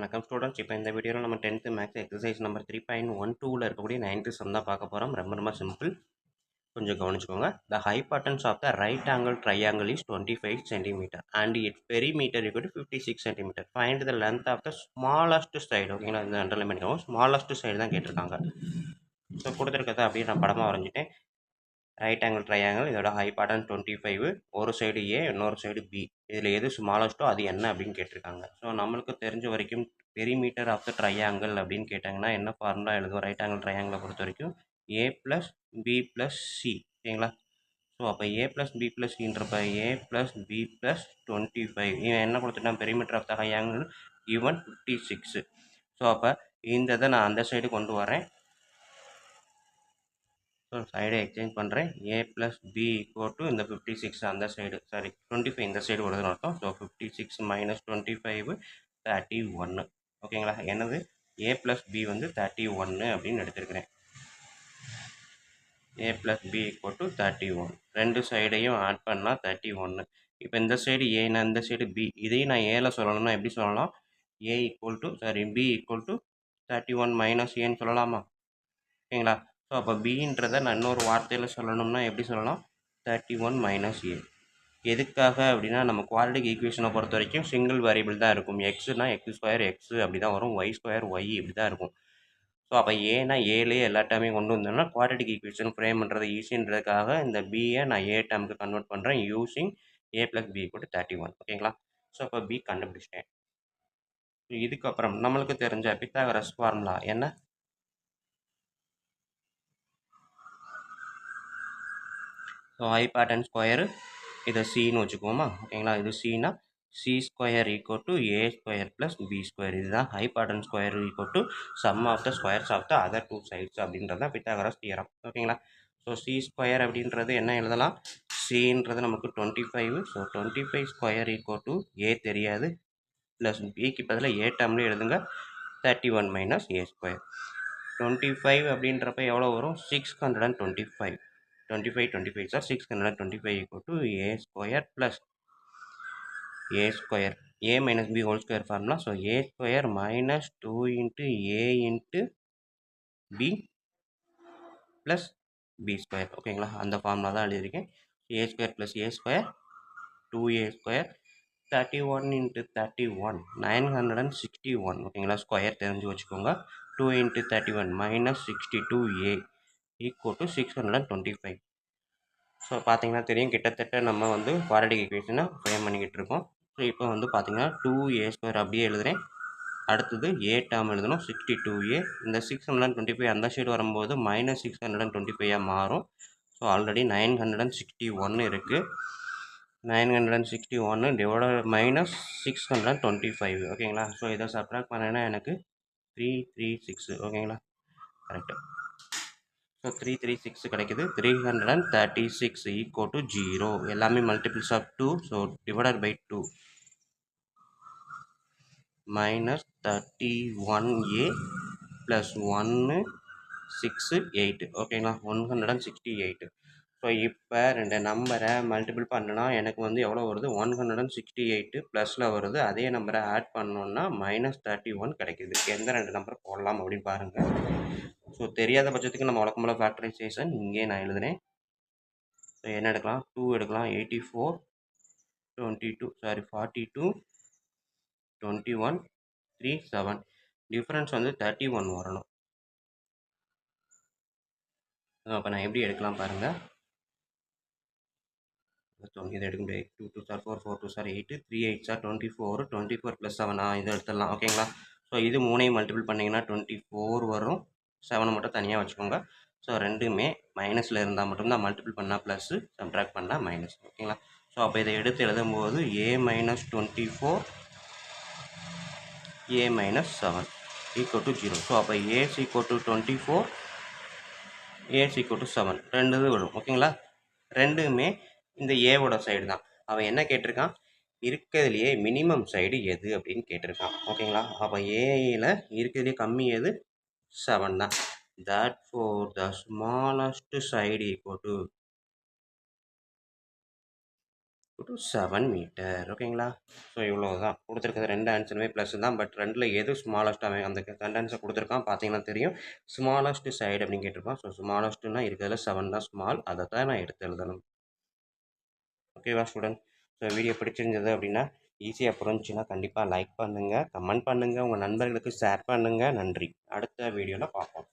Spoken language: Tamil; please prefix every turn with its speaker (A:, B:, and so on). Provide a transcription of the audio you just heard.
A: வணக்கம் ஸ்டூடெண்ட்ஸ். இப்போ இந்த வீடியோவில் நம்ம 10th மேக்ஸ் எக்ஸசைஸ் நம்பர் 3.12ல் இருக்கக்கூடிய 9th சம் தான் பார்க்க போகிறோம். ரொம்ப சிம்பிள். கொஞ்சம் கவனிச்சுக்கோங்க. The hypotenuse of the right angle triangle is 25 centimetre and its perimeter equal to 56 centimetre. Find the length of the smallest side. ஓகேங்களா, இந்த அண்டர்லைன் பண்ணிக்கோங்க. ஸ்மாலஸ்ட் சைடு தான் கேட்டிருக்காங்க. ஸோ கொடுத்துருக்கதை அப்படியே நான் படமாக வரைஞ்சிட்டேன். ரைட் ஆங்கிள் ட்ரையாங்கிள், இதோட ஹைபார்டன்ஸ் 25, ஒரு சைடு ஏ, இன்னொரு சைடு பி. இதில் எது ஸ்மாலஸ்ட்டோ அது என்ன அப்படின்னு கேட்டிருக்காங்க. ஸோ நம்மளுக்கு தெரிஞ்ச வரைக்கும் பெரிமீட்டர் ஆஃப் த ட்ரையாங்கிள் அப்படின்னு கேட்டாங்கன்னா என்ன ஃபார்முலா எழுதுவோம்? ரைட் ஆங்கிள் ட்ரையாங்கிளை பொறுத்த வரைக்கும் A plus B plus C. ஓகேங்களா? ஸோ அப்போ ஏ ப்ளஸ் பி ப்ளஸ் சின்றப்ப ஏ ப்ளஸ் பி ப்ளஸ் 25. இவன் என்ன கொடுத்துட்டான்? Perimeter of the angle even 56. So அப்போ இந்த இதை நான் அந்த சைடு கொண்டு வரேன். ஸோ சைடை எக்ஸ்சேஞ்ச் பண்ணுறேன். ஏ ப்ளஸ் பி ஈக்குவல் டு இந்த 56 அந்த சைடு, சாரி 25 இந்த சைடு வருதுன்னு அர்த்தம். So 56 minus 25 31. ஓகேங்களா? என்னது ஏ ப்ளஸ் பி வந்து 31 அப்படின்னு எடுத்துருக்கிறேன். ஏ ப்ளஸ் பி ஈக்குவல் டு 31. ரெண்டு சைடையும் ஆட் பண்ணால் 31. இப்போ இந்த சைடு ஏன்னா இந்த சைடு பி, இதையும் நான் ஏல சொல்லணும்னா எப்படி சொல்லலாம்? A equal to B equal to 31 minus ஏன்னு சொல்லலாமா? ஓகேங்களா? ஸோ அப்போ பின்றதை நான் இன்னொரு வார்த்தையில் சொல்லணும்னா எப்படி சொல்லலாம்? 31 மைனஸ் ஏ. எதுக்காக அப்படின்னா நம்ம குவாட்ரடிக் ஈக்குவேஷனை பொறுத்த வரைக்கும் சிங்கிள் வேரியபிள் தான் இருக்கும். எக்ஸ்னா எக்ஸ் ஸ்கொயர் எக்ஸ் அப்படி தான் வரும், ஒய் ஸ்கொயர் ஒய் இப்படி தான் இருக்கும். ஸோ அப்போ ஏன்னா ஏலேயே எல்லா டேர்மையும் கொண்டு வந்தோம்னா குவாட்ரடிக் ஈக்குவேஷன் ஃப்ரேம் பண்ணுறது ஈஸின்றதுக்காக இந்த பியை நான் ஏ டேர்முக்கு கன்வெர்ட் பண்ணுறேன் using A plus B equal to 31. ஓகேங்களா? ஸோ அப்போ பி கண்டுபிடிச்சிட்டேன். இதுக்கப்புறம் நம்மளுக்கு தெரிஞ்ச பித்தாகரஸ் ஃபார்முலா என்ன? ஸோ ஹைபார்டன்ஸ் ஸ்கொயரு இதை சின்னு வச்சுக்குவோமா? ஓகேங்களா? இது சின்னா C square equal to A square plus B square. இதுதான் hypotenuse square equal to sum of the squares of the other two sides அப்படின்றது தான் பித்தாகரஸ் தியரம். ஓகேங்களா? ஸோ சி ஸ்கொயர் அப்படின்றது என்ன எழுதலாம்? சின்றது நமக்கு 25. ஸோ 25 ஸ்கொயர் ஈக்குவல் டு ஏ தெரியாது, ப்ளஸ் பிக்கு பதிலாக ஏ டேர்ம்லேயே எழுதுங்க 31 மைனஸ் ஏ ஸ்கொயர். 25 அப்படின்றப்ப எவ்வளோ வரும்? 625. 25 sir 625 equal to a square plus a square. a minus b whole square formula. So a square minus 2 into a into b plus b square. ஓகேங்களா? அந்த ஃபார்முலா தான் எழுதியிருக்கேன். a square plus a square 2a square 31 into 31 961. ஓகேங்களா? ஸ்கொயர் தெரிஞ்சு வச்சுக்கோங்க. 2 into 31 minus 62a equal to 625. So பார்த்தீங்கன்னா தெரியும், கிட்டத்தட்ட நம்ம வந்து குவாட்ரடிக் ஈக்குவேஷனை ஃப்ரேம் பண்ணிக்கிட்டு இருக்கோம். ஸோ இப்போ வந்து பார்த்தீங்கன்னா 2a² அப்படியே எழுதுகிறேன். அடுத்தது ஏ டேர்ம் எழுதணும் 62a. இந்த 625 அந்த சைடு வரும்போது மைனஸ் 625 மாறும். ஸோ ஆல்ரெடி 961 இருக்குது. 961 டிவைடட் மைனஸ் 625. ஓகேங்களா? ஸோ இதை சப்ட்ராக்ட் பண்ணேன்னா எனக்கு 336. ஓகேங்களா? கரெக்டு. ஸோ 336 கிடைக்குது. 336 ஈக்குவல் டு 0. எல்லாமே multiples of 2. So divided by 2 minus 31a plus 1 6 8. ஓகேங்களா? 168. ஸோ இப்போ ரெண்டு நம்பரை மல்டிபிள் பண்ணனா எனக்கு வந்து எவ்வளோ வருது? 168 ப்ளஸில் வருது. அதே நம்பரை ஆட் பண்ணோன்னா மைனஸ் 31 கிடைக்குது. எந்த ரெண்டு நம்பர் போடலாம் அப்படின்னு பாருங்கள். ஸோ தெரியாத பட்சத்துக்கு நம்ம வழக்கம் போல் ஃபேக்டரைசேஷன் இங்கே நான் எழுதுகிறேன். ஸோ என்ன எடுக்கலாம்? 2 எடுக்கலாம். 84 22 42 21 3 7. டிஃப்ரென்ஸ் வந்து 31 வரணும். அப்போ நான் எப்படி எடுக்கலாம் பாருங்கள். இதை எடுக்க முடியாது. 2 2 சார் 4 4 2 சார் 8 3 8 சார் 24 24 ப்ளஸ் 7 இதை எடுத்துடலாம். ஓகேங்களா? ஸோ இது மூணையும் மல்டிபிள் பண்ணிங்கன்னா 24 வரும். 7 மட்டும் தனியாக வச்சுக்கோங்க. ஸோ ரெண்டுமே மைனஸில் இருந்தால் மட்டும்தான் மல்டிபிள் பண்ணால் ப்ளஸ்ஸு, சப்ட்ராக்ட் பண்ணால் மைனஸ். ஓகேங்களா? ஸோ அப்போ இதை எடுத்து எழுதும்போது a minus 24 a minus 7 equal to 0. So அப்போ a is equal to 24 a is equal to 7 ரெண்டு இது வரும். ஓகேங்களா? ரெண்டுமே இந்த ஏவோட சைடு தான். அவன் என்ன கேட்டிருக்கான்? இருக்கிறதுலையே மினிமம் சைடு எது அப்படின்னு கேட்டிருக்கான். ஓகேங்களா? அப்போ ஏயில் இருக்கிறதுலே கம்மி எது? 7 தான். Therefore the smallest side equal to to 7 metre ஓகேங்களா. ஸோ இவ்வளோ தான் கொடுத்துருக்கிறது. 2 ஆன்சருமே ப்ளஸ் தான். பட் 2ல் எது ஸ்மாலஸ்ட் அவன் அந்த சென்டென்ஸை கொடுத்துருக்கான் பார்த்தீங்கன்னா தெரியும். ஸ்மாலஸ்ட் சைடு அப்படின்னு கேட்டிருப்பான். ஸோ ஸ்மாலஸ்ட்னா இருக்கிறதுல 7 தான் ஸ்மால். அதை தான் நான் எடுத்து எழுதணும். ஓகேவா ஸ்டூடெண்ட்? ஸோ வீடியோ பிடிச்சிருந்தது அப்படின்னா ஈஸியாக புரிஞ்சுன்னா கண்டிப்பாக லைக் பண்ணுங்கள், கமெண்ட் பண்ணுங்கள், உங்கள் நண்பர்களுக்கு ஷேர் பண்ணுங்கள். நன்றி. அடுத்த வீடியோவில் பார்ப்போம்.